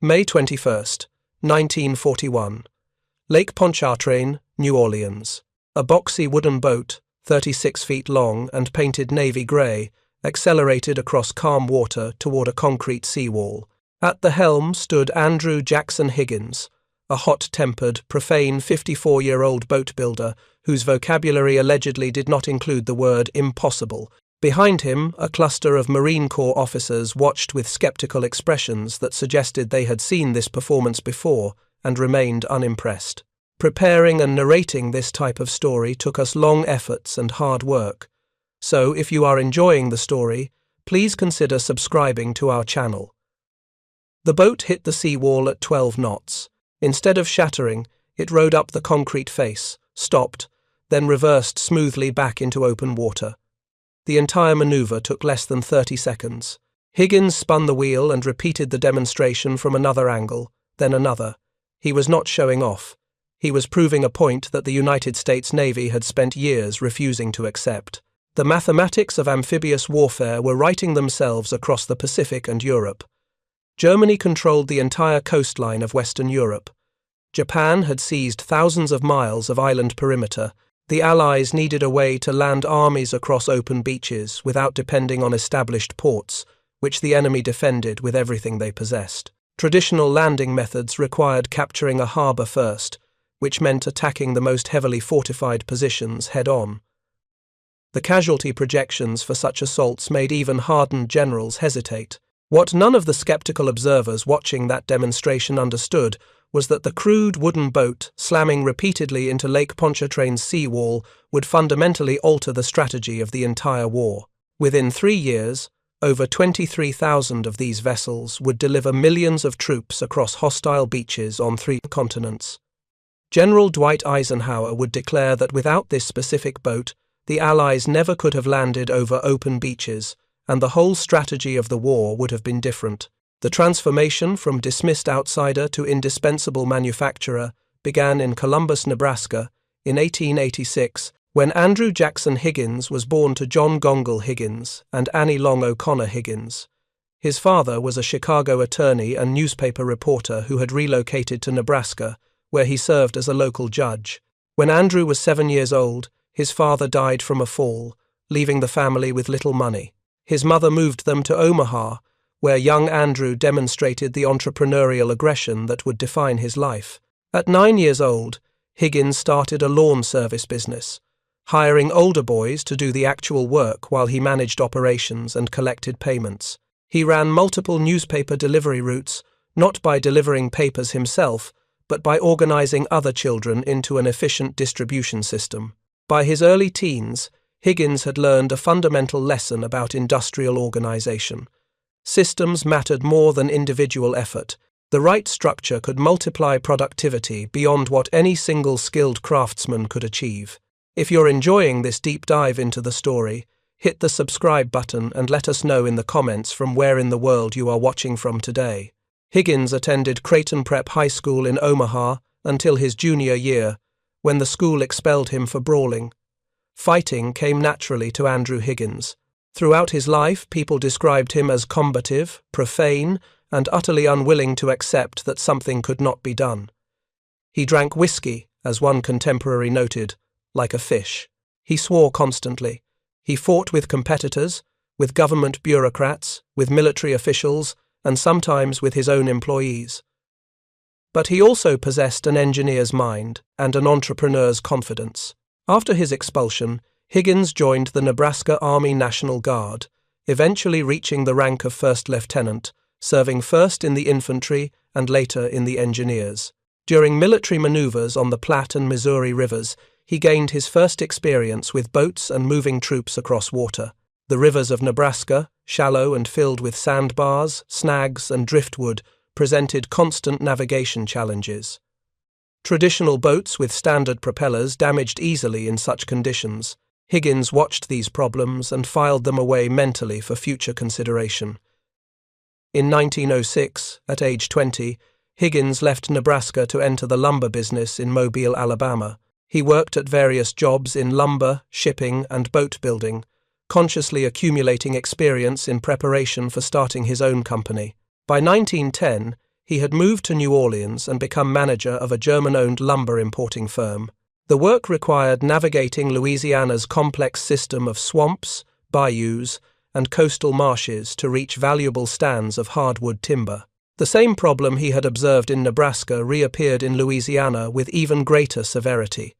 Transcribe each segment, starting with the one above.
May 21st, 1941. Lake Pontchartrain, New Orleans. A boxy wooden boat, 36 feet long and painted navy grey, accelerated across calm water toward a concrete seawall. At the helm stood Andrew Jackson Higgins, a hot-tempered, profane 54-year-old boat builder whose vocabulary allegedly did not include the word impossible. Behind him, a cluster of Marine Corps officers watched with skeptical expressions that suggested they had seen this performance before and remained unimpressed. Preparing and narrating this type of story took us long efforts and hard work. So, if you are enjoying the story, please consider subscribing to our channel. The boat hit the seawall at 12 knots. Instead of shattering, it rode up the concrete face, stopped, then reversed smoothly back into open water. The entire maneuver took less than 30 seconds. Higgins spun the wheel and repeated the demonstration from another angle, then another. He was not showing off. He was proving a point that the United States Navy had spent years refusing to accept. The mathematics of amphibious warfare were writing themselves across the Pacific and Europe. Germany controlled the entire coastline of Western Europe. Japan had seized thousands of miles of island perimeter. The Allies needed a way to land armies across open beaches without depending on established ports, which the enemy defended with everything they possessed. Traditional landing methods required capturing a harbour first, which meant attacking the most heavily fortified positions head-on. The casualty projections for such assaults made even hardened generals hesitate. What none of the skeptical observers watching that demonstration understood was that the crude wooden boat slamming repeatedly into Lake Pontchartrain's seawall would fundamentally alter the strategy of the entire war. Within 3 years, over 23,000 of these vessels would deliver millions of troops across hostile beaches on 3 continents. General Dwight Eisenhower would declare that without this specific boat, the Allies never could have landed over open beaches, and the whole strategy of the war would have been different. The transformation from dismissed outsider to indispensable manufacturer began in Columbus, Nebraska, in 1886, when Andrew Jackson Higgins was born to John Gongle Higgins and Annie Long O'Connor Higgins. His father was a Chicago attorney and newspaper reporter who had relocated to Nebraska, where he served as a local judge. When Andrew was 7 years old, his father died from a fall, leaving the family with little money. His mother moved them to Omaha, where young Andrew demonstrated the entrepreneurial aggression that would define his life. At 9 years old, Higgins started a lawn service business, hiring older boys to do the actual work while he managed operations and collected payments. He ran multiple newspaper delivery routes, not by delivering papers himself, but by organizing other children into an efficient distribution system. By his early teens, Higgins had learned a fundamental lesson about industrial organization. Systems mattered more than individual effort. The right structure could multiply productivity beyond what any single skilled craftsman could achieve. If you're enjoying this deep dive into the story, hit the subscribe button and let us know in the comments from where in the world you are watching from today. Higgins attended Creighton Prep High School in Omaha until his junior year, when the school expelled him for brawling. Fighting came naturally to Andrew Higgins. Throughout his life, people described him as combative, profane, and utterly unwilling to accept that something could not be done. He drank whiskey, as one contemporary noted, like a fish. He swore constantly. He fought with competitors, with government bureaucrats, with military officials, and sometimes with his own employees. But he also possessed an engineer's mind and an entrepreneur's confidence. After his expulsion, Higgins joined the Nebraska Army National Guard, eventually reaching the rank of first lieutenant, serving first in the infantry and later in the engineers. During military maneuvers on the Platte and Missouri rivers, he gained his first experience with boats and moving troops across water. The rivers of Nebraska, shallow and filled with sandbars, snags, and driftwood, presented constant navigation challenges. Traditional boats with standard propellers damaged easily in such conditions. Higgins watched these problems and filed them away mentally for future consideration. In 1906, at age 20, Higgins left Nebraska to enter the lumber business in Mobile, Alabama. He worked at various jobs in lumber, shipping, and boat building, consciously accumulating experience in preparation for starting his own company. By 1910, he had moved to New Orleans and become manager of a German-owned lumber importing firm. The work required navigating Louisiana's complex system of swamps, bayous, and coastal marshes to reach valuable stands of hardwood timber. The same problem he had observed in Nebraska reappeared in Louisiana with even greater severity.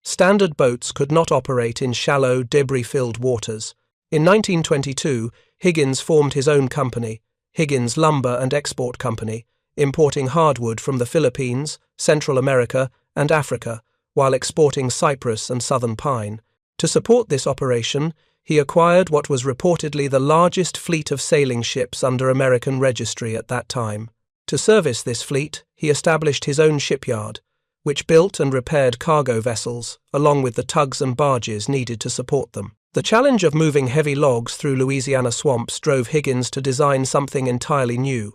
Standard boats could not operate in shallow, debris-filled waters. In 1922, Higgins formed his own company, Higgins Lumber and Export Company, importing hardwood from the Philippines, Central America, and Africa, while exporting cypress and southern pine. To support this operation, he acquired what was reportedly the largest fleet of sailing ships under American registry at that time. To service this fleet, he established his own shipyard, which built and repaired cargo vessels, along with the tugs and barges needed to support them. The challenge of moving heavy logs through Louisiana swamps drove Higgins to design something entirely new.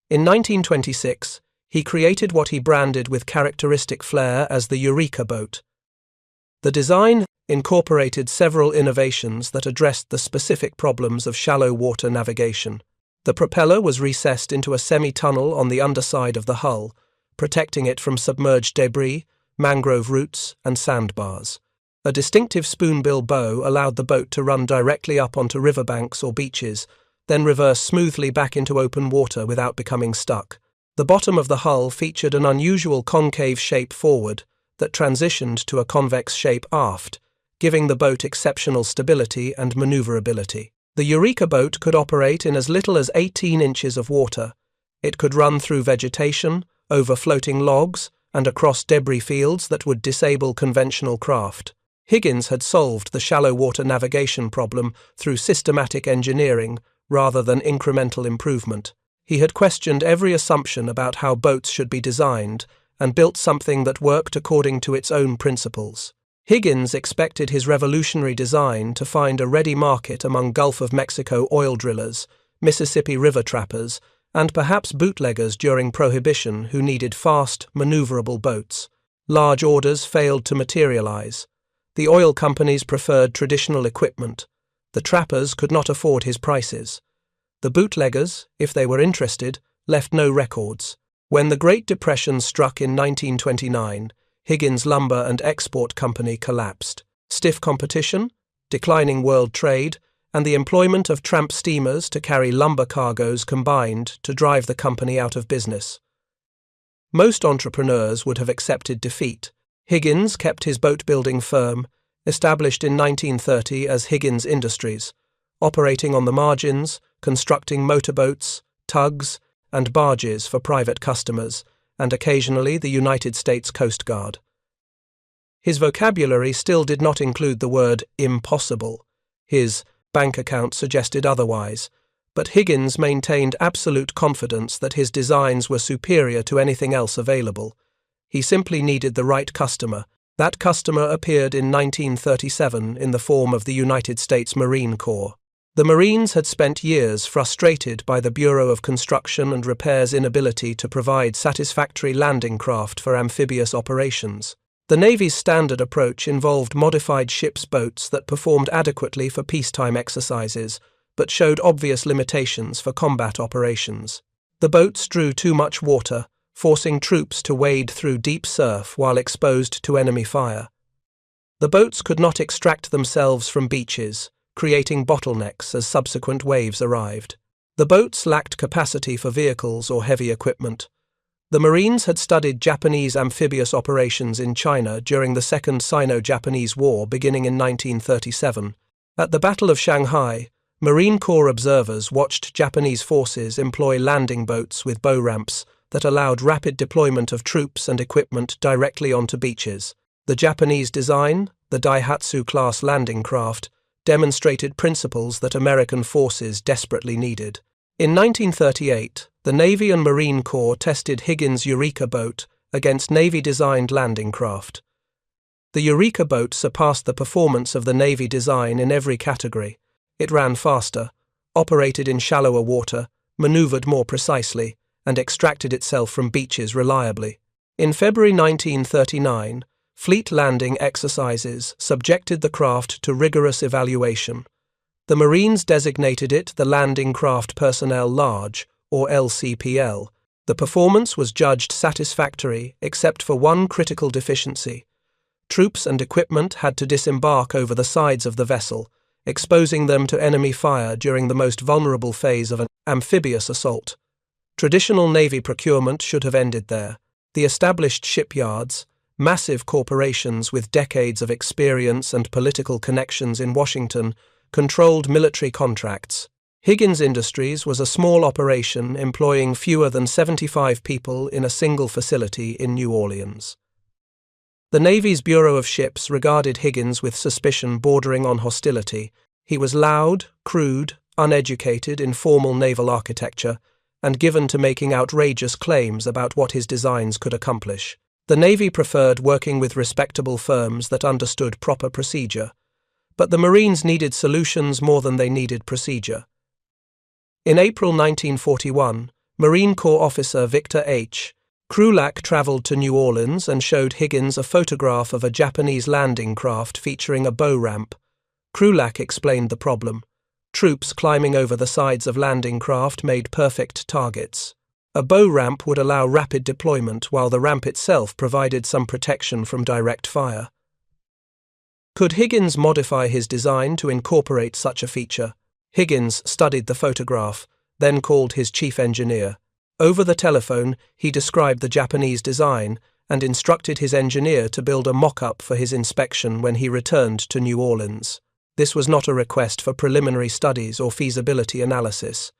In 1926, he created what he branded with characteristic flair as the Eureka boat. The design incorporated several innovations that addressed the specific problems of shallow water navigation. The propeller was recessed into a semi-tunnel on the underside of the hull, protecting it from submerged debris, mangrove roots, and sandbars. A distinctive spoonbill bow allowed the boat to run directly up onto riverbanks or beaches, then reverse smoothly back into open water without becoming stuck. The bottom of the hull featured an unusual concave shape forward that transitioned to a convex shape aft, giving the boat exceptional stability and maneuverability. The Eureka boat could operate in as little as 18 inches of water. It could run through vegetation, over floating logs, and across debris fields that would disable conventional craft. Higgins had solved the shallow water navigation problem through systematic engineering rather than incremental improvement. He had questioned every assumption about how boats should be designed and built something that worked according to its own principles. Higgins expected his revolutionary design to find a ready market among Gulf of Mexico oil drillers, Mississippi River trappers, and perhaps bootleggers during Prohibition who needed fast, maneuverable boats. Large orders failed to materialize. The oil companies preferred traditional equipment. The trappers could not afford his prices. The bootleggers, if they were interested, left no records. When the Great Depression struck in 1929, Higgins Lumber and Export Company collapsed. Stiff competition, declining world trade, and the employment of tramp steamers to carry lumber cargoes combined to drive the company out of business. Most entrepreneurs would have accepted defeat. Higgins kept his boat-building firm, established in 1930 as Higgins Industries, operating on the margins, constructing motorboats, tugs, and barges for private customers, and occasionally the United States Coast Guard. His vocabulary still did not include the word impossible. His bank account suggested otherwise, but Higgins maintained absolute confidence that his designs were superior to anything else available. He simply needed the right customer. That customer appeared in 1937 in the form of the United States Marine Corps. The Marines had spent years frustrated by the Bureau of Construction and Repair's inability to provide satisfactory landing craft for amphibious operations. The Navy's standard approach involved modified ship's boats that performed adequately for peacetime exercises, but showed obvious limitations for combat operations. The boats drew too much water, forcing troops to wade through deep surf while exposed to enemy fire. The boats could not extract themselves from beaches, creating bottlenecks as subsequent waves arrived. The boats lacked capacity for vehicles or heavy equipment. The Marines had studied Japanese amphibious operations in China during the Second Sino-Japanese War beginning in 1937. At the Battle of Shanghai, Marine Corps observers watched Japanese forces employ landing boats with bow ramps that allowed rapid deployment of troops and equipment directly onto beaches. The Japanese design, the Daihatsu-class landing craft, demonstrated principles that American forces desperately needed. In 1938, the Navy and Marine Corps tested Higgins' Eureka boat against Navy-designed landing craft. The Eureka boat surpassed the performance of the Navy design in every category. It ran faster, operated in shallower water, maneuvered more precisely, and extracted itself from beaches reliably. In February 1939, fleet landing exercises subjected the craft to rigorous evaluation. The Marines designated it the Landing Craft Personnel Large, or LCPL, The performance was judged satisfactory except for one critical deficiency. Troops and equipment had to disembark over the sides of the vessel, exposing them to enemy fire during the most vulnerable phase of an amphibious assault. Traditional Navy procurement should have ended there. The established shipyards, massive corporations with decades of experience and political connections in Washington, controlled military contracts. Higgins Industries was a small operation employing fewer than 75 people in a single facility in New Orleans. The Navy's Bureau of Ships regarded Higgins with suspicion bordering on hostility. He was loud, crude, uneducated in formal naval architecture, and given to making outrageous claims about what his designs could accomplish. The Navy preferred working with respectable firms that understood proper procedure, but the Marines needed solutions more than they needed procedure. In April 1941, Marine Corps officer Victor H. Krulak traveled to New Orleans and showed Higgins a photograph of a Japanese landing craft featuring a bow ramp. Krulak explained the problem. Troops climbing over the sides of landing craft made perfect targets. A bow ramp would allow rapid deployment, while the ramp itself provided some protection from direct fire. Could Higgins modify his design to incorporate such a feature? Higgins studied the photograph, then called his chief engineer. Over the telephone, he described the Japanese design and instructed his engineer to build a mock-up for his inspection when he returned to New Orleans. This was not a request for preliminary studies or feasibility analysis.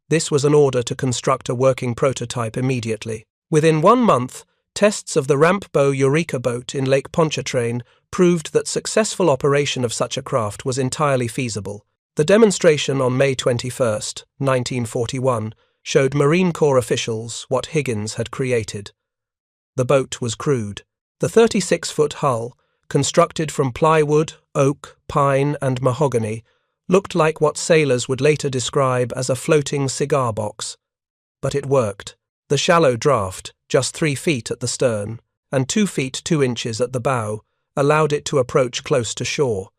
This was an order to construct a working prototype immediately. Within 1 month, tests of the ramp bow Eureka boat in Lake Pontchartrain proved that successful operation of such a craft was entirely feasible. The demonstration on May 21, 1941, showed Marine Corps officials what Higgins had created. The boat was crude. The 36-foot hull, constructed from plywood, oak, pine, and mahogany, looked like what sailors would later describe as a floating cigar box. But it worked. The shallow draft, just 3 feet at the stern, and 2 feet 2 inches at the bow, allowed it to approach close to shore.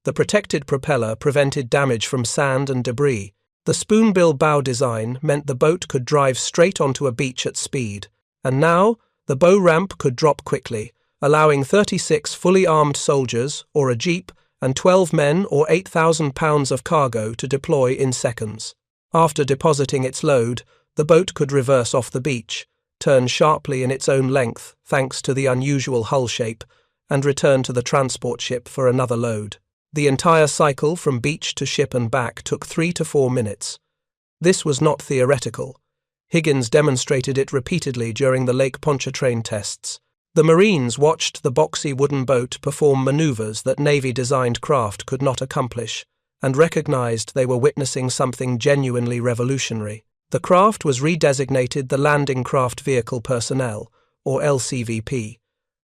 The protected propeller prevented damage from sand and debris. The spoonbill bow design meant the boat could drive straight onto a beach at speed, and now the bow ramp could drop quickly, allowing 36 fully armed soldiers, or a jeep, and 12 men or 8,000 pounds of cargo to deploy in seconds. After depositing its load, the boat could reverse off the beach, turn sharply in its own length thanks to the unusual hull shape, and return to the transport ship for another load. The entire cycle from beach to ship and back took 3 to 4 minutes. This was not theoretical. Higgins demonstrated it repeatedly during the Lake Pontchartrain tests. The Marines watched the boxy wooden boat perform maneuvers that Navy-designed craft could not accomplish, and recognized they were witnessing something genuinely revolutionary. The craft was redesignated the Landing Craft Vehicle Personnel, or LCVP.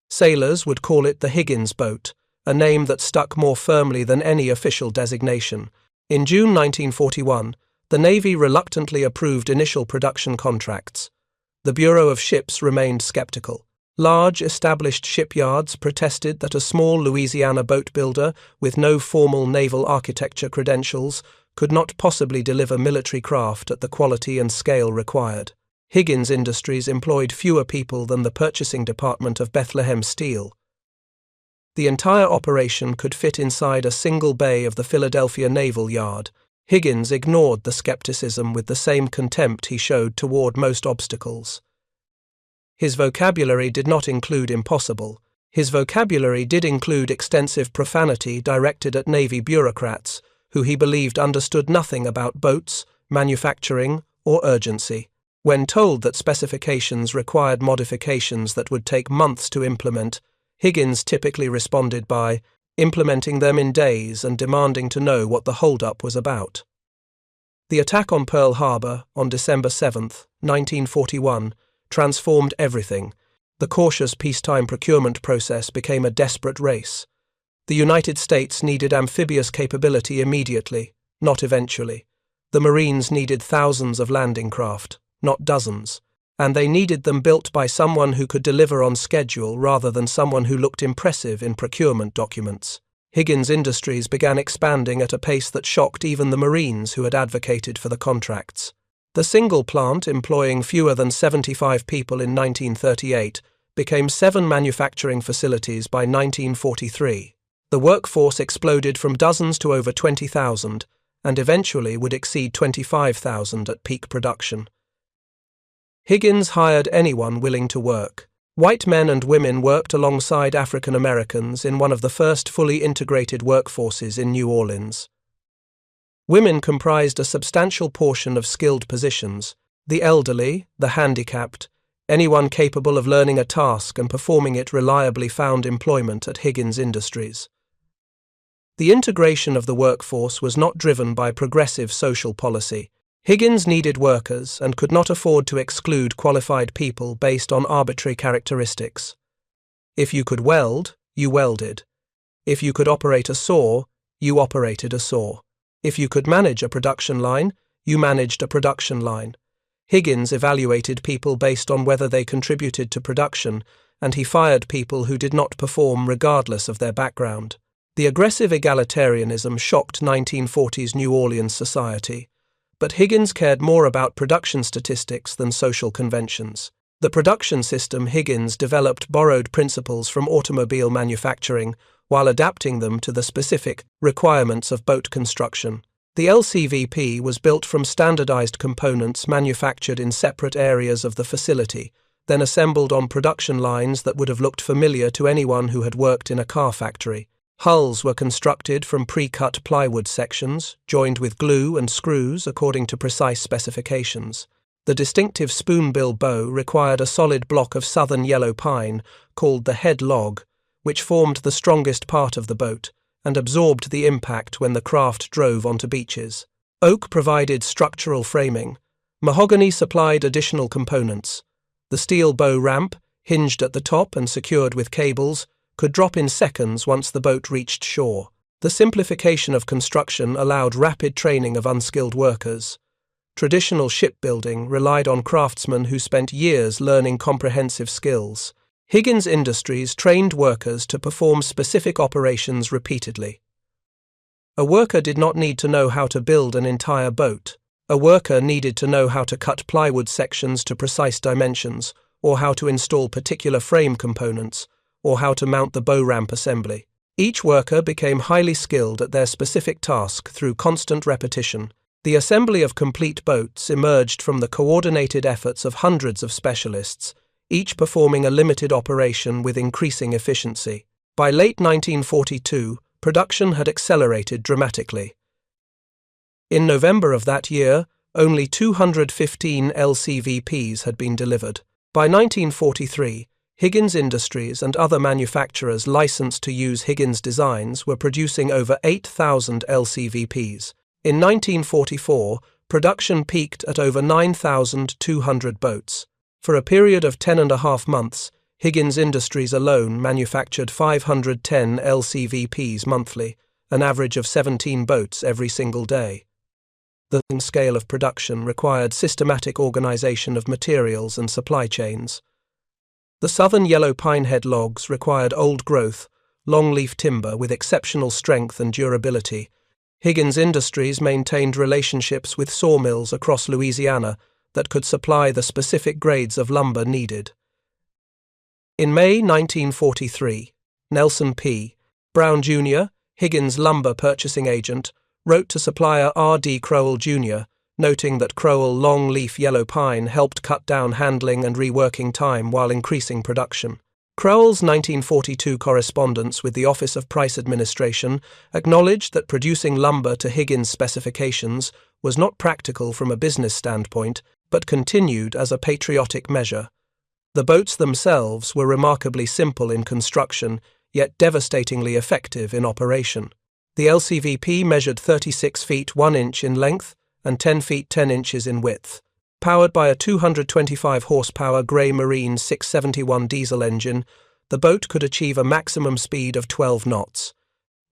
Sailors would call it the Higgins boat, a name that stuck more firmly than any official designation. In June 1941, the Navy reluctantly approved initial production contracts. The Bureau of Ships remained skeptical. Large, established shipyards protested that a small Louisiana boat builder with no formal naval architecture credentials could not possibly deliver military craft at the quality and scale required. Higgins Industries employed fewer people than the purchasing department of Bethlehem Steel. The entire operation could fit inside a single bay of the Philadelphia Naval Yard. Higgins ignored the skepticism with the same contempt he showed toward most obstacles. His vocabulary did not include impossible. His vocabulary did include extensive profanity directed at Navy bureaucrats, who he believed understood nothing about boats, manufacturing, or urgency. When told that specifications required modifications that would take months to implement, Higgins typically responded by implementing them in days and demanding to know what the holdup was about. The attack on Pearl Harbor on December 7, 1941, transformed everything. The cautious peacetime procurement process became a desperate race. The United States needed amphibious capability immediately, not eventually. The Marines needed thousands of landing craft, not dozens, and they needed them built by someone who could deliver on schedule rather than someone who looked impressive in procurement documents. Higgins Industries began expanding at a pace that shocked even the Marines who had advocated for the contracts. The single plant, employing fewer than 75 people in 1938, became 7 manufacturing facilities by 1943. The workforce exploded from dozens to over 20,000, and eventually would exceed 25,000 at peak production. Higgins hired anyone willing to work. White men and women worked alongside African Americans in one of the first fully integrated workforces in New Orleans. Women comprised a substantial portion of skilled positions: the elderly, the handicapped, anyone capable of learning a task and performing it reliably found employment at Higgins Industries. The integration of the workforce was not driven by progressive social policy. Higgins needed workers and could not afford to exclude qualified people based on arbitrary characteristics. If you could weld, you welded. If you could operate a saw, you operated a saw. If you could manage a production line, you managed a production line. Higgins evaluated people based on whether they contributed to production, and he fired people who did not perform regardless of their background. The aggressive egalitarianism shocked 1940s New Orleans society, but Higgins cared more about production statistics than social conventions. The production system Higgins developed borrowed principles from automobile manufacturing while adapting them to the specific requirements of boat construction. The LCVP was built from standardized components manufactured in separate areas of the facility, then assembled on production lines that would have looked familiar to anyone who had worked in a car factory. Hulls were constructed from pre-cut plywood sections, joined with glue and screws according to precise specifications. The distinctive spoonbill bow required a solid block of southern yellow pine, called the head log, which formed the strongest part of the boat, and absorbed the impact when the craft drove onto beaches. Oak provided structural framing. Mahogany supplied additional components. The steel bow ramp, hinged at the top and secured with cables, could drop in seconds once the boat reached shore. The simplification of construction allowed rapid training of unskilled workers. Traditional shipbuilding relied on craftsmen who spent years learning comprehensive skills. Higgins Industries trained workers to perform specific operations repeatedly. A worker did not need to know how to build an entire boat. A worker needed to know how to cut plywood sections to precise dimensions, or how to install particular frame components, or how to mount the bow ramp assembly. Each worker became highly skilled at their specific task through constant repetition. The assembly of complete boats emerged from the coordinated efforts of hundreds of specialists, each performing a limited operation with increasing efficiency. By late 1942, production had accelerated dramatically. In November of that year, only 215 LCVPs had been delivered. By 1943, Higgins Industries and other manufacturers licensed to use Higgins designs were producing over 8,000 LCVPs. In 1944, production peaked at over 9,200 boats. For a period of 10.5 months, Higgins Industries alone manufactured 510 LCVPs monthly, an average of 17 boats every single day. The scale of production required systematic organization of materials and supply chains. The southern yellow pinehead logs required old-growth, long-leaf timber with exceptional strength and durability. Higgins Industries maintained relationships with sawmills across Louisiana that could supply the specific grades of lumber needed. In May 1943, Nelson P. Brown Jr., Higgins' lumber purchasing agent, wrote to supplier R.D. Crowell Jr., noting that Crowell long-leaf yellow pine helped cut down handling and reworking time while increasing production. Crowell's 1942 correspondence with the Office of Price Administration acknowledged that producing lumber to Higgins' specifications was not practical from a business standpoint, but continued as a patriotic measure. The boats themselves were remarkably simple in construction, yet devastatingly effective in operation. The LCVP measured 36 feet 1 inch in length and 10 feet 10 inches in width. Powered by a 225 horsepower Grey Marine 671 diesel engine, the boat could achieve a maximum speed of 12 knots.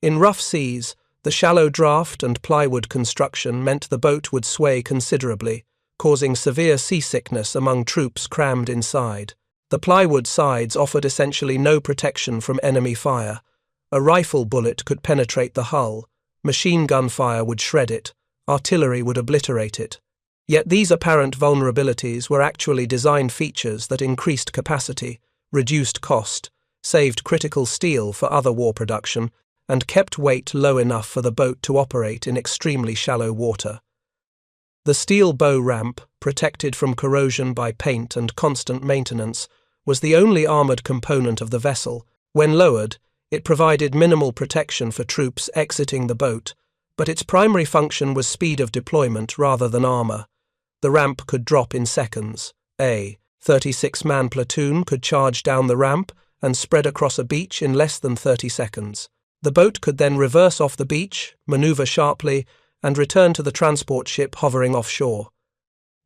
In rough seas, the shallow draft and plywood construction meant the boat would sway considerably, causing severe seasickness among troops crammed inside. The plywood sides offered essentially no protection from enemy fire. A rifle bullet could penetrate the hull, machine gun fire would shred it, artillery would obliterate it. Yet these apparent vulnerabilities were actually design features that increased capacity, reduced cost, saved critical steel for other war production, and kept weight low enough for the boat to operate in extremely shallow water. The steel bow ramp, protected from corrosion by paint and constant maintenance, was the only armored component of the vessel. When lowered, it provided minimal protection for troops exiting the boat, but its primary function was speed of deployment rather than armor. The ramp could drop in seconds. A 36-man platoon could charge down the ramp and spread across a beach in less than 30 seconds. The boat could then reverse off the beach, maneuver sharply, and return to the transport ship hovering offshore.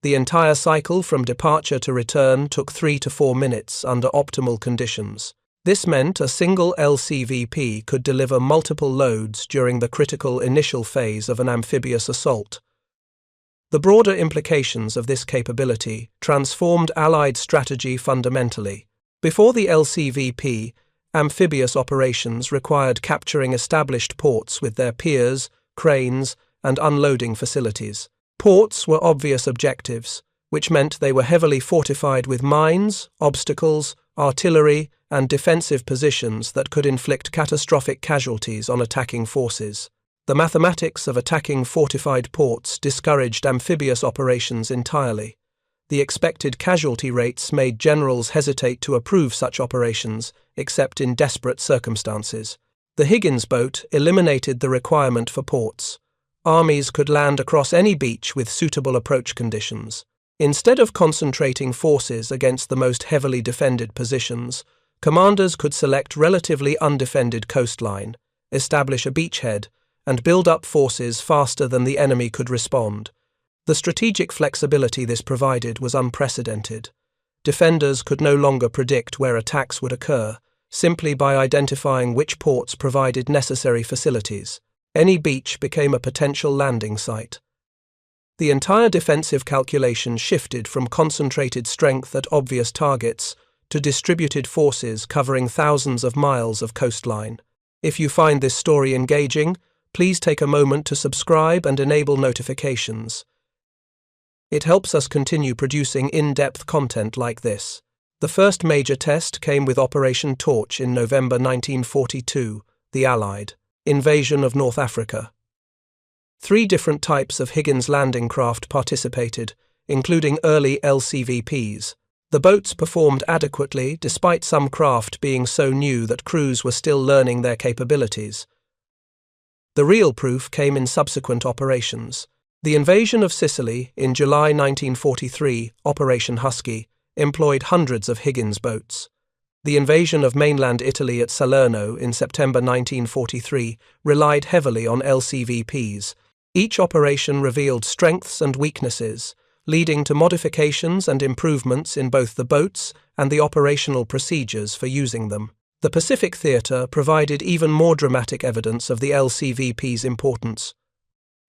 The entire cycle from departure to return took 3 to 4 minutes under optimal conditions. This meant a single LCVP could deliver multiple loads during the critical initial phase of an amphibious assault. The broader implications of this capability transformed Allied strategy fundamentally. Before the LCVP, amphibious operations required capturing established ports with their piers, cranes, and unloading facilities. Ports were obvious objectives, which meant they were heavily fortified with mines, obstacles, artillery, and defensive positions that could inflict catastrophic casualties on attacking forces. The mathematics of attacking fortified ports discouraged amphibious operations entirely. The expected casualty rates made generals hesitate to approve such operations, except in desperate circumstances. The Higgins boat eliminated the requirement for ports. Armies could land across any beach with suitable approach conditions. Instead of concentrating forces against the most heavily defended positions, commanders could select relatively undefended coastline, establish a beachhead, and build up forces faster than the enemy could respond. The strategic flexibility this provided was unprecedented. Defenders could no longer predict where attacks would occur, simply by identifying which ports provided necessary facilities. Any beach became a potential landing site. The entire defensive calculation shifted from concentrated strength at obvious targets to distributed forces covering thousands of miles of coastline. If you find this story engaging, please take a moment to subscribe and enable notifications. It helps us continue producing in-depth content like this. The first major test came with Operation Torch in November 1942, the Allied invasion of North Africa. 3 different types of Higgins landing craft participated, including early LCVPs. The boats performed adequately despite some craft being so new that crews were still learning their capabilities. The real proof came in subsequent operations. The invasion of Sicily in July 1943, Operation Husky, employed hundreds of Higgins boats. The invasion of mainland Italy at Salerno in September 1943 relied heavily on LCVPs. Each operation revealed strengths and weaknesses, leading to modifications and improvements in both the boats and the operational procedures for using them. The Pacific Theater provided even more dramatic evidence of the LCVP's importance.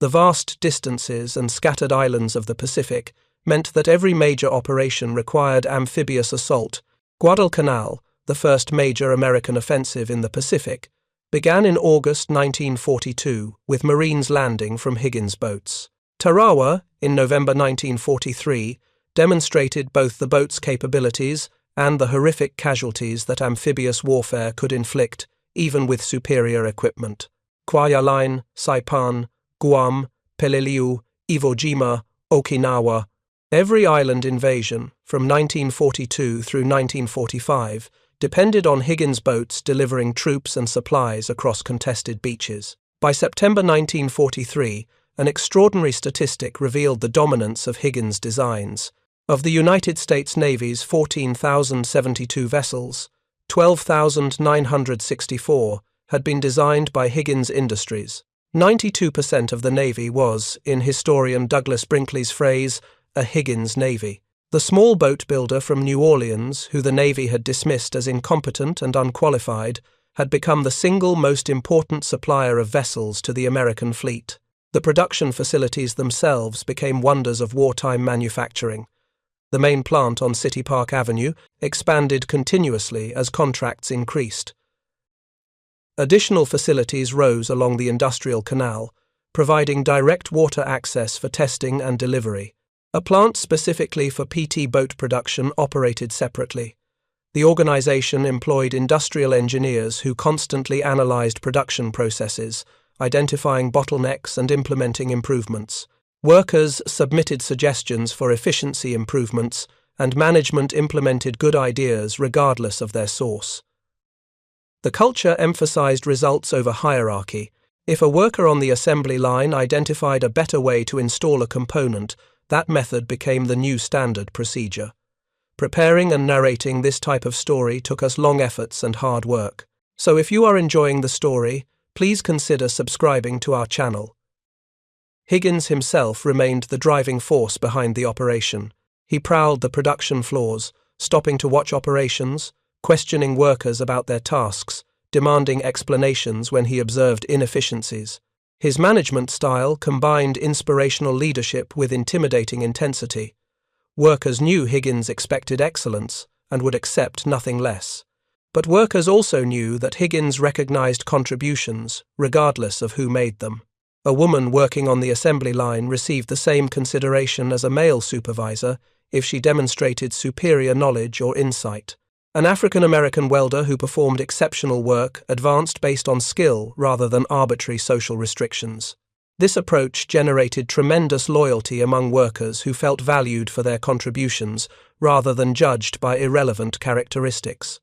The vast distances and scattered islands of the Pacific meant that every major operation required amphibious assault. Guadalcanal, the first major American offensive in the Pacific, began in August 1942 with Marines landing from Higgins boats. Tarawa, in November 1943, demonstrated both the boat's capabilities and the horrific casualties that amphibious warfare could inflict, even with superior equipment. Kwajalein, Saipan, Guam, Peleliu, Iwo Jima, Okinawa. Every island invasion, from 1942 through 1945, depended on Higgins boats delivering troops and supplies across contested beaches. By September 1943, an extraordinary statistic revealed the dominance of Higgins designs. Of the United States Navy's 14,072 vessels, 12,964 had been designed by Higgins Industries. 92% of the Navy was, in historian Douglas Brinkley's phrase, a Higgins Navy. The small boat builder from New Orleans, who the Navy had dismissed as incompetent and unqualified, had become the single most important supplier of vessels to the American fleet. The production facilities themselves became wonders of wartime manufacturing. The main plant on City Park Avenue expanded continuously as contracts increased. Additional facilities rose along the industrial canal, providing direct water access for testing and delivery. A plant specifically for PT boat production operated separately. The organization employed industrial engineers who constantly analyzed production processes, identifying bottlenecks and implementing improvements. Workers submitted suggestions for efficiency improvements, and management implemented good ideas regardless of their source. The culture emphasized results over hierarchy. If a worker on the assembly line identified a better way to install a component, that method became the new standard procedure. Preparing and narrating this type of story took us long efforts and hard work. So if you are enjoying the story, please consider subscribing to our channel. Higgins himself remained the driving force behind the operation. He prowled the production floors, stopping to watch operations, questioning workers about their tasks, demanding explanations when he observed inefficiencies. His management style combined inspirational leadership with intimidating intensity. Workers knew Higgins expected excellence and would accept nothing less. But workers also knew that Higgins recognized contributions, regardless of who made them. A woman working on the assembly line received the same consideration as a male supervisor if she demonstrated superior knowledge or insight. An African-American welder who performed exceptional work advanced based on skill rather than arbitrary social restrictions. This approach generated tremendous loyalty among workers who felt valued for their contributions rather than judged by irrelevant characteristics.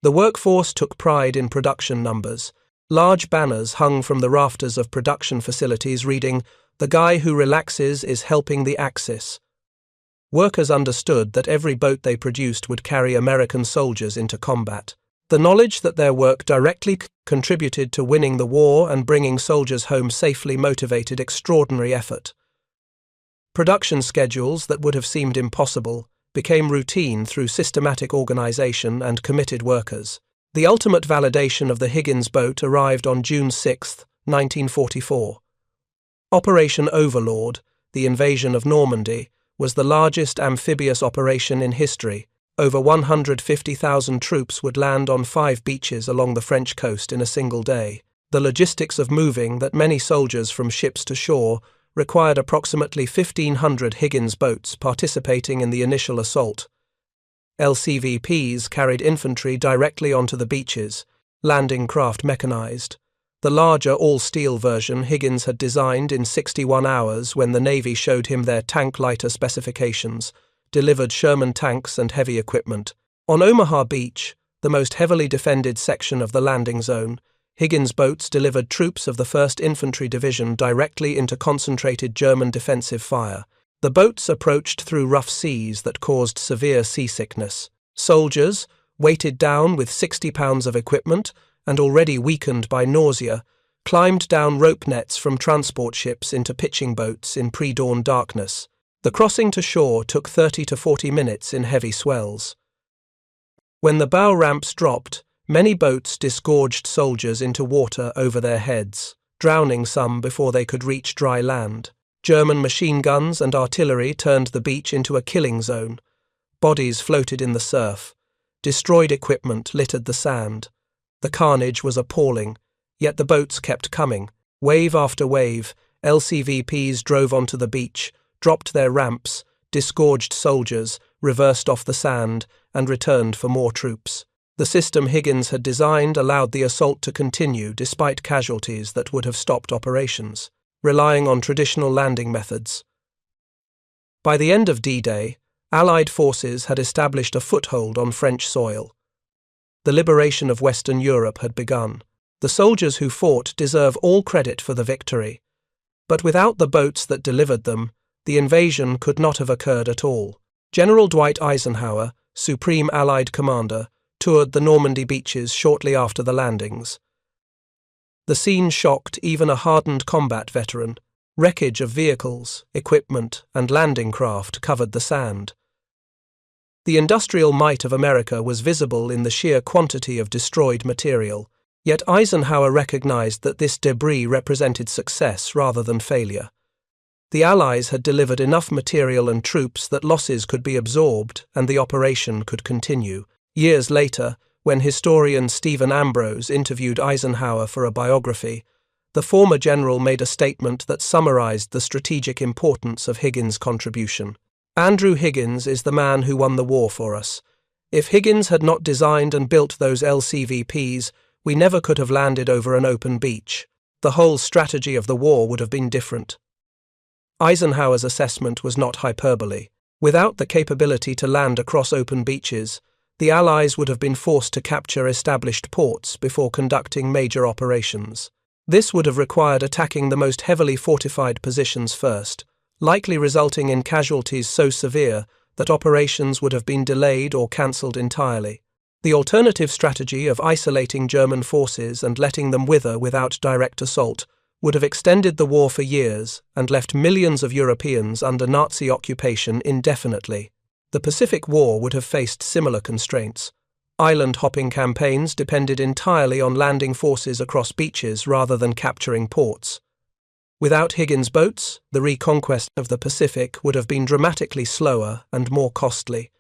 The workforce took pride in production numbers. Large banners hung from the rafters of production facilities reading, "The guy who relaxes is helping the Axis." Workers understood that every boat they produced would carry American soldiers into combat. The knowledge that their work directly contributed to winning the war and bringing soldiers home safely motivated extraordinary effort. Production schedules that would have seemed impossible became routine through systematic organization and committed workers. The ultimate validation of the Higgins boat arrived on June 6, 1944. Operation Overlord, the invasion of Normandy, was the largest amphibious operation in history. Over 150,000 troops would land on 5 beaches along the French coast in a single day. The logistics of moving that many soldiers from ships to shore required approximately 1,500 Higgins boats participating in the initial assault. LCVPs carried infantry directly onto the beaches, landing craft mechanized. The larger all-steel version Higgins had designed in 61 hours when the Navy showed him their tank lighter specifications, delivered Sherman tanks and heavy equipment. On Omaha Beach, the most heavily defended section of the landing zone, Higgins boats delivered troops of the 1st Infantry Division directly into concentrated German defensive fire. The boats approached through rough seas that caused severe seasickness. Soldiers, weighted down with 60 pounds of equipment and already weakened by nausea, climbed down rope nets from transport ships into pitching boats in pre-dawn darkness. The crossing to shore took 30 to 40 minutes in heavy swells. When the bow ramps dropped, many boats disgorged soldiers into water over their heads, drowning some before they could reach dry land. German machine guns and artillery turned the beach into a killing zone. Bodies floated in the surf. Destroyed equipment littered the sand. The carnage was appalling, yet the boats kept coming. Wave after wave, LCVPs drove onto the beach, dropped their ramps, disgorged soldiers, reversed off the sand, and returned for more troops. The system Higgins had designed allowed the assault to continue despite casualties that would have stopped operations, relying on traditional landing methods. By the end of D-Day, Allied forces had established a foothold on French soil. The liberation of Western Europe had begun. The soldiers who fought deserve all credit for the victory. But without the boats that delivered them, the invasion could not have occurred at all. General Dwight Eisenhower, Supreme Allied Commander, toured the Normandy beaches shortly after the landings. The scene shocked even a hardened combat veteran. Wreckage of vehicles, equipment, and landing craft covered the sand. The industrial might of America was visible in the sheer quantity of destroyed material, yet Eisenhower recognized that this debris represented success rather than failure. The Allies had delivered enough material and troops that losses could be absorbed and the operation could continue. Years later, when historian Stephen Ambrose interviewed Eisenhower for a biography, The former general made a statement that summarized the strategic importance of Higgins' contribution. "Andrew Higgins is the man who won the war for us. If Higgins had not designed and built those LCVPs, we never could have landed over an open beach. The whole strategy of the war would have been different." Eisenhower's assessment was not hyperbole. Without the capability to land across open beaches, the Allies would have been forced to capture established ports before conducting major operations. This would have required attacking the most heavily fortified positions first, likely resulting in casualties so severe that operations would have been delayed or cancelled entirely. The alternative strategy of isolating German forces and letting them wither without direct assault would have extended the war for years and left millions of Europeans under Nazi occupation indefinitely. The Pacific War would have faced similar constraints. Island-hopping campaigns depended entirely on landing forces across beaches rather than capturing ports. Without Higgins' boats, the reconquest of the Pacific would have been dramatically slower and more costly.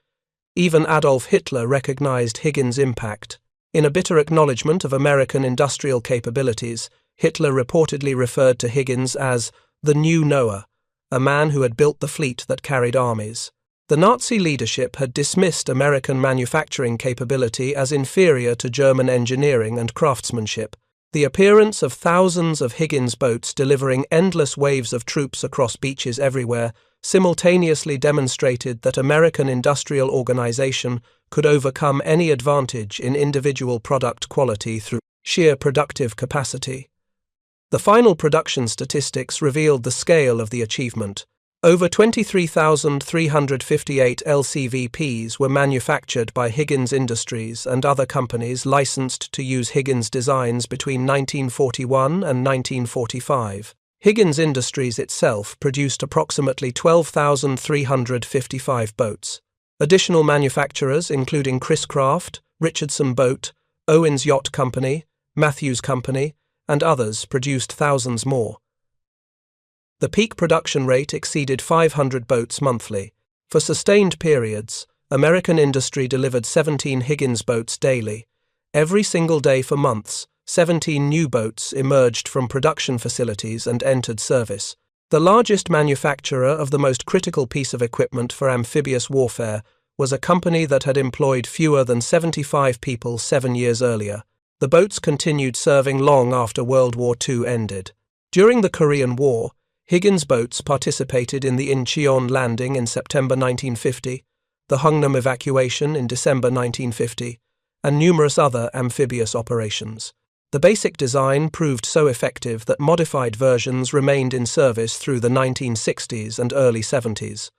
Even Adolf Hitler recognized Higgins' impact. In a bitter acknowledgement of American industrial capabilities, Hitler reportedly referred to Higgins as the new Noah, a man who had built the fleet that carried armies. The Nazi leadership had dismissed American manufacturing capability as inferior to German engineering and craftsmanship. The appearance of thousands of Higgins boats delivering endless waves of troops across beaches everywhere simultaneously demonstrated that American industrial organization could overcome any advantage in individual product quality through sheer productive capacity. The final production statistics revealed the scale of the achievement. Over 23,358 LCVPs were manufactured by Higgins Industries and other companies licensed to use Higgins designs between 1941 and 1945. Higgins Industries itself produced approximately 12,355 boats. Additional manufacturers, including Chris Craft, Richardson Boat, Owens Yacht Company, Matthews Company, and others, produced thousands more. The peak production rate exceeded 500 boats monthly. For sustained periods, American industry delivered 17 Higgins boats daily. Every single day for months, 17 new boats emerged from production facilities and entered service. The largest manufacturer of the most critical piece of equipment for amphibious warfare was a company that had employed fewer than 75 people 7 years earlier. The boats continued serving long after World War II ended. During the Korean War, Higgins boats participated in the Incheon landing in September 1950, the Hungnam evacuation in December 1950, and numerous other amphibious operations. The basic design proved so effective that modified versions remained in service through the 1960s and early 70s.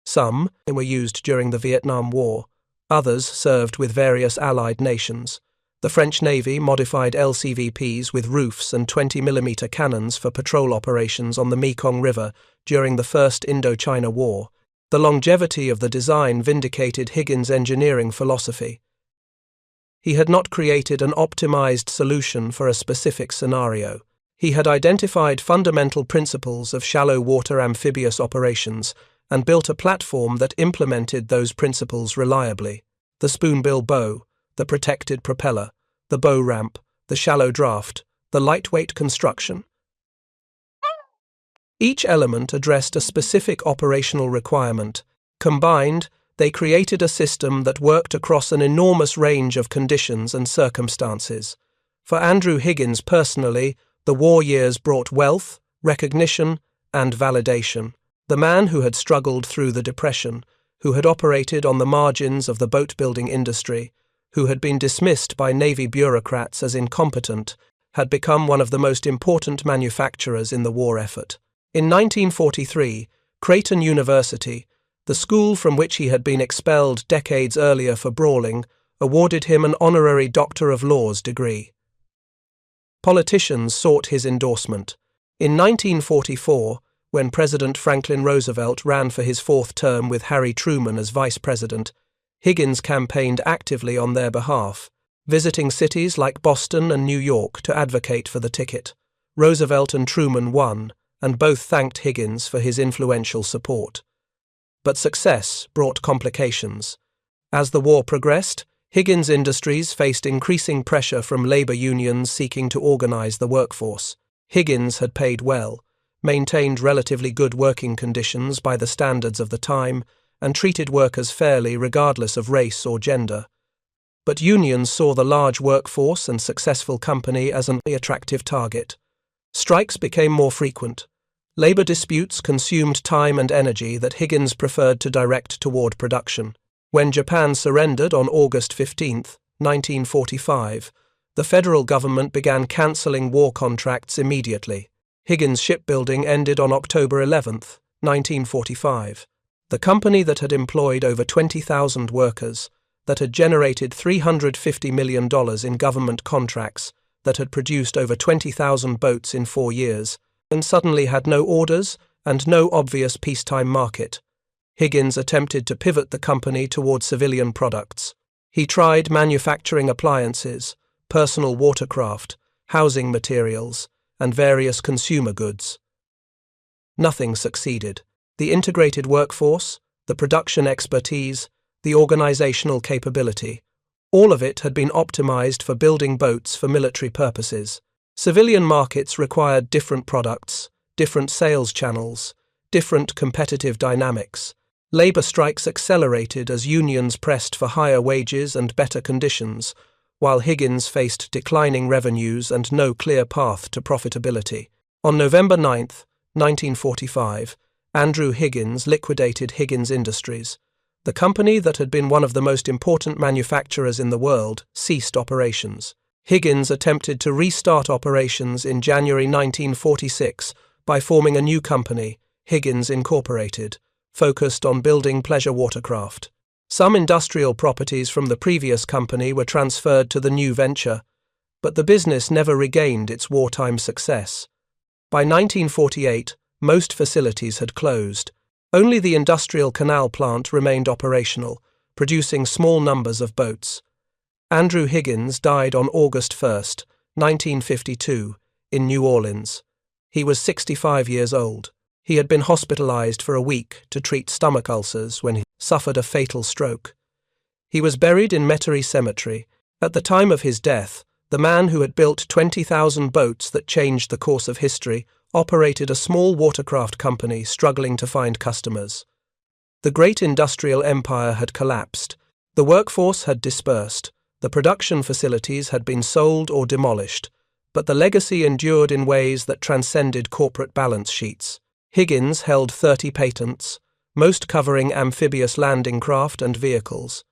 Some were used during the Vietnam War, others served with various Allied nations. The French Navy modified LCVPs with roofs and 20mm cannons for patrol operations on the Mekong River during the First Indochina War. The longevity of the design vindicated Higgins' engineering philosophy. He had not created an optimized solution for a specific scenario. He had identified fundamental principles of shallow water amphibious operations and built a platform that implemented those principles reliably. The spoonbill bow, the protected propeller, the bow ramp, the shallow draft, the lightweight construction. Each element addressed a specific operational requirement. Combined, they created a system that worked across an enormous range of conditions and circumstances. For Andrew Higgins personally, the war years brought wealth, recognition, and validation. The man who had struggled through the Depression, who had operated on the margins of the boat-building industry, who had been dismissed by Navy bureaucrats as incompetent, had become one of the most important manufacturers in the war effort. In 1943, Creighton University, the school from which he had been expelled decades earlier for brawling, awarded him an honorary Doctor of Laws degree. Politicians sought his endorsement. In 1944, when President Franklin Roosevelt ran for his fourth term with Harry Truman as vice president, Higgins campaigned actively on their behalf, visiting cities like Boston and New York to advocate for the ticket. Roosevelt and Truman won, and both thanked Higgins for his influential support. But success brought complications. As the war progressed, Higgins Industries faced increasing pressure from labor unions seeking to organize the workforce. Higgins had paid well, maintained relatively good working conditions by the standards of the time, and treated workers fairly regardless of race or gender. But unions saw the large workforce and successful company as an attractive target. Strikes became more frequent. Labor disputes consumed time and energy that Higgins preferred to direct toward production. When Japan surrendered on August 15, 1945, the federal government began cancelling war contracts immediately. Higgins shipbuilding ended on October 11, 1945. The company that had employed over 20,000 workers, that had generated $350 million in government contracts, that had produced over 20,000 boats in 4 years, and suddenly had no orders and no obvious peacetime market. Higgins attempted to pivot the company toward civilian products. He tried manufacturing appliances, personal watercraft, housing materials, and various consumer goods. Nothing succeeded. The integrated workforce, the production expertise, the organizational capability, all of it had been optimized for building boats for military purposes. Civilian markets required different products, different sales channels, different competitive dynamics. Labor strikes accelerated as unions pressed for higher wages and better conditions, while Higgins faced declining revenues and no clear path to profitability. On November 9, 1945, Andrew Higgins liquidated Higgins Industries. The company that had been one of the most important manufacturers in the world ceased operations. Higgins attempted to restart operations in January 1946 by forming a new company, Higgins Incorporated, focused on building pleasure watercraft. Some industrial properties from the previous company were transferred to the new venture, but the business never regained its wartime success. By 1948, most facilities had closed. Only the industrial canal plant remained operational, producing small numbers of boats. Andrew Higgins died on August 1, 1952, in New Orleans. He was 65 years old. He had been hospitalized for a week to treat stomach ulcers when he suffered a fatal stroke. He was buried in Metairie Cemetery. At the time of his death, the man who had built 20,000 boats that changed the course of history operated a small watercraft company struggling to find customers. The great industrial empire had collapsed. The workforce had dispersed. The production facilities had been sold or demolished, but the legacy endured in ways that transcended corporate balance sheets. Higgins held 30 patents, most covering amphibious landing craft and vehicles.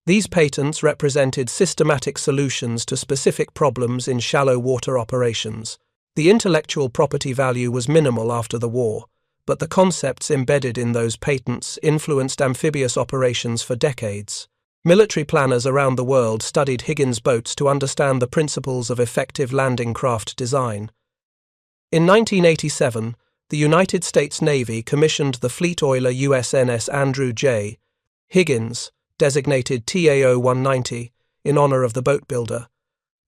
These patents represented systematic solutions to specific problems in shallow water operations. The intellectual property value was minimal after the war, but the concepts embedded in those patents influenced amphibious operations for decades. Military planners around the world studied Higgins boats to understand the principles of effective landing craft design. In 1987, the United States Navy commissioned the fleet oiler USNS Andrew J. Higgins, designated TAO 190, in honor of the boat builder.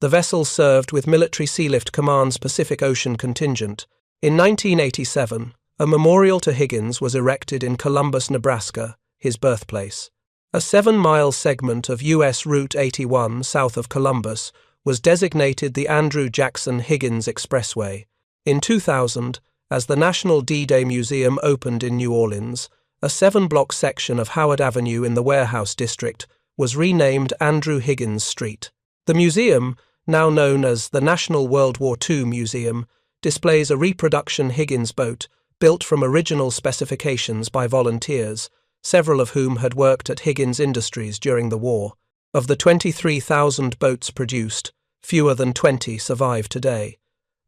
The vessel served with Military Sealift Command's Pacific Ocean contingent. In 1987, a memorial to Higgins was erected in Columbus, Nebraska, his birthplace. A 7-mile segment of U.S. Route 81 south of Columbus was designated the Andrew Jackson Higgins Expressway. In 2000, as the National D-Day Museum opened in New Orleans, a 7-block section of Howard Avenue in the Warehouse District was renamed Andrew Higgins Street. The museum, now known as the National World War II Museum, displays a reproduction Higgins boat built from original specifications by volunteers, several of whom had worked at Higgins Industries during the war. Of the 23,000 boats produced, fewer than 20 survive today.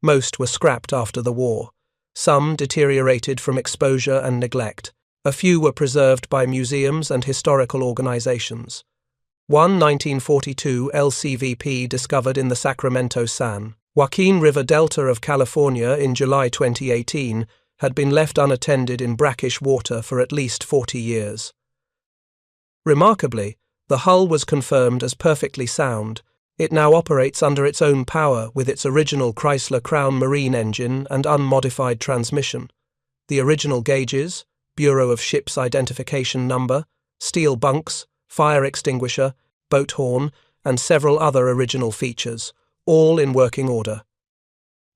Most were scrapped after the war. Some deteriorated from exposure and neglect. A few were preserved by museums and historical organizations. One 1942 LCVP discovered in the Sacramento San Joaquin River Delta of California in July 2018 had been left unattended in brackish water for at least 40 years. Remarkably, the hull was confirmed as perfectly sound. It now operates under its own power with its original Chrysler Crown Marine engine and unmodified transmission. The original gauges, Bureau of Ships Identification Number, steel bunks, fire extinguisher, boat horn, and several other original features, all in working order.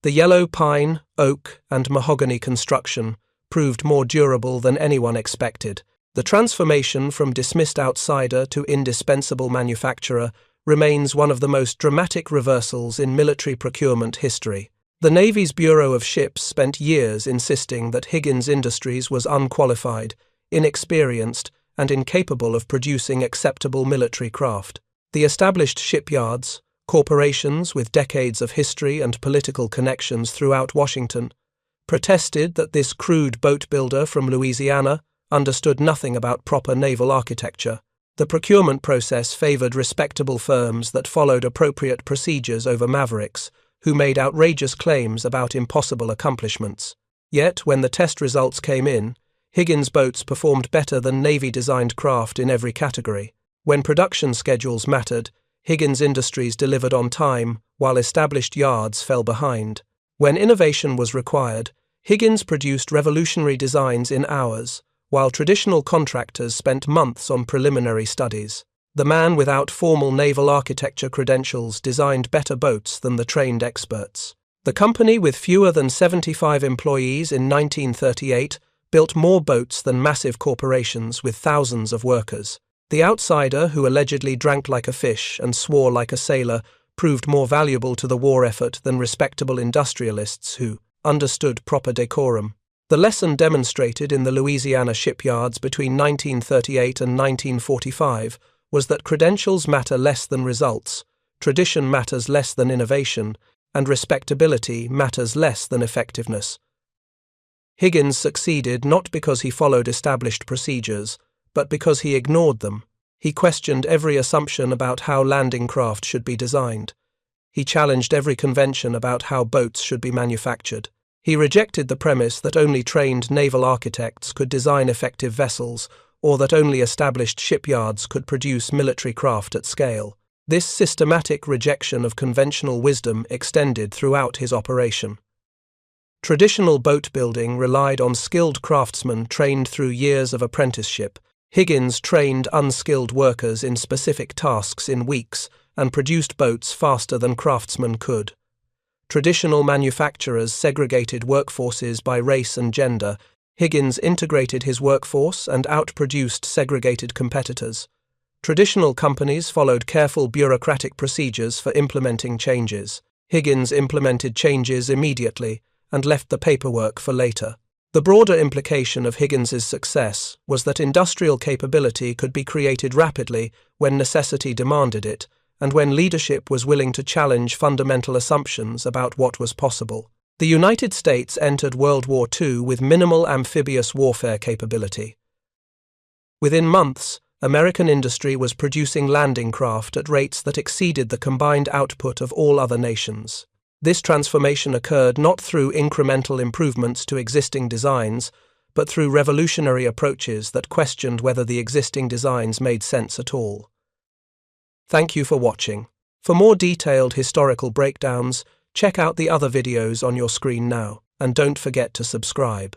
The yellow pine, oak, and mahogany construction proved more durable than anyone expected. The transformation from dismissed outsider to indispensable manufacturer remains one of the most dramatic reversals in military procurement history. The Navy's Bureau of Ships spent years insisting that Higgins Industries was unqualified, inexperienced, and incapable of producing acceptable military craft. The established shipyards, corporations with decades of history and political connections throughout Washington, protested that this crude boat builder from Louisiana understood nothing about proper naval architecture. The procurement process favored respectable firms that followed appropriate procedures over mavericks, who made outrageous claims about impossible accomplishments. Yet, when the test results came in, Higgins boats performed better than Navy-designed craft in every category. When production schedules mattered, Higgins Industries delivered on time, while established yards fell behind. When innovation was required, Higgins produced revolutionary designs in hours, while traditional contractors spent months on preliminary studies. The man without formal naval architecture credentials designed better boats than the trained experts. The company, with fewer than 75 employees in 1938, built more boats than massive corporations with thousands of workers. The outsider, who allegedly drank like a fish and swore like a sailor, proved more valuable to the war effort than respectable industrialists who understood proper decorum. The lesson demonstrated in the Louisiana shipyards between 1938 and 1945 was that credentials matter less than results, tradition matters less than innovation, and respectability matters less than effectiveness. Higgins succeeded not because he followed established procedures, but because he ignored them. He questioned every assumption about how landing craft should be designed. He challenged every convention about how boats should be manufactured. He rejected the premise that only trained naval architects could design effective vessels, or that only established shipyards could produce military craft at scale. This systematic rejection of conventional wisdom extended throughout his operation. Traditional boat building relied on skilled craftsmen trained through years of apprenticeship. Higgins trained unskilled workers in specific tasks in weeks and produced boats faster than craftsmen could. Traditional manufacturers segregated workforces by race and gender. Higgins integrated his workforce and outproduced segregated competitors. Traditional companies followed careful bureaucratic procedures for implementing changes. Higgins implemented changes immediately and left the paperwork for later. The broader implication of Higgins's success was that industrial capability could be created rapidly when necessity demanded it, and when leadership was willing to challenge fundamental assumptions about what was possible. The United States entered World War II with minimal amphibious warfare capability. Within months, American industry was producing landing craft at rates that exceeded the combined output of all other nations. This transformation occurred not through incremental improvements to existing designs, but through revolutionary approaches that questioned whether the existing designs made sense at all. Thank you for watching. For more detailed historical breakdowns, check out the other videos on your screen now, and don't forget to subscribe.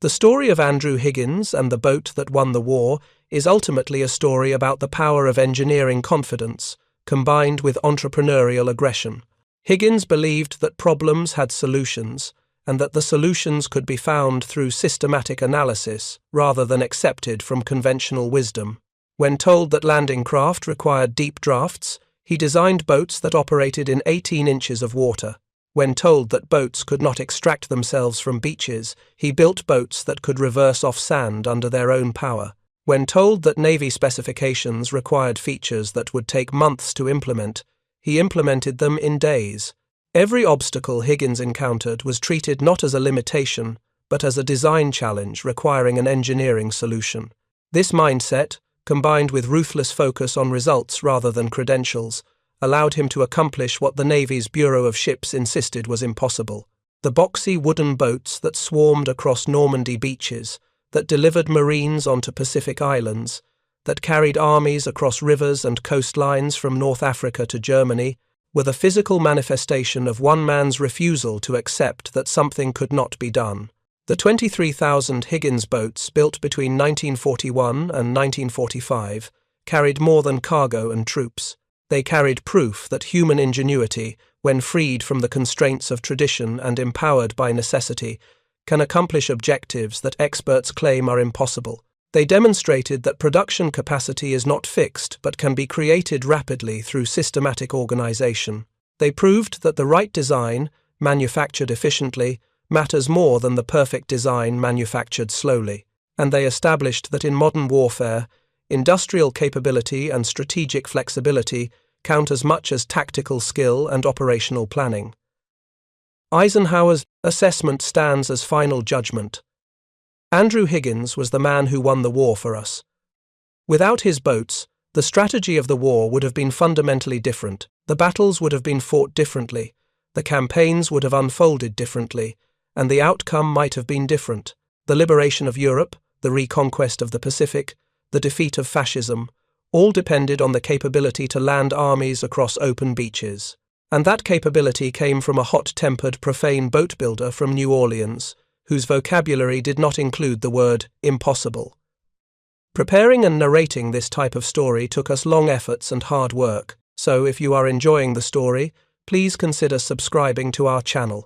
The story of Andrew Higgins and the boat that won the war is ultimately a story about the power of engineering confidence, combined with entrepreneurial aggression. Higgins believed that problems had solutions, and that the solutions could be found through systematic analysis rather than accepted from conventional wisdom. When told that landing craft required deep drafts, he designed boats that operated in 18 inches of water. When told that boats could not extract themselves from beaches, he built boats that could reverse off sand under their own power. When told that Navy specifications required features that would take months to implement, he implemented them in days. Every obstacle Higgins encountered was treated not as a limitation, but as a design challenge requiring an engineering solution. This mindset, combined with ruthless focus on results rather than credentials, allowed him to accomplish what the Navy's Bureau of Ships insisted was impossible. The boxy wooden boats that swarmed across Normandy beaches, that delivered Marines onto Pacific islands, that carried armies across rivers and coastlines from North Africa to Germany, were the physical manifestation of one man's refusal to accept that something could not be done. The 23,000 Higgins boats built between 1941 and 1945 carried more than cargo and troops. They carried proof that human ingenuity, when freed from the constraints of tradition and empowered by necessity, can accomplish objectives that experts claim are impossible. They demonstrated that production capacity is not fixed but can be created rapidly through systematic organization. They proved that the right design, manufactured efficiently, matters more than the perfect design manufactured slowly. And they established that in modern warfare, industrial capability and strategic flexibility count as much as tactical skill and operational planning. Eisenhower's assessment stands as final judgment. Andrew Higgins was the man who won the war for us. Without his boats, the strategy of the war would have been fundamentally different. The battles would have been fought differently, the campaigns would have unfolded differently, and the outcome might have been different. The liberation of Europe, the reconquest of the Pacific, the defeat of fascism, all depended on the capability to land armies across open beaches. And that capability came from a hot-tempered, profane boat builder from New Orleans, whose vocabulary did not include the word impossible. Preparing and narrating this type of story took us long efforts and hard work, so if you are enjoying the story, please consider subscribing to our channel.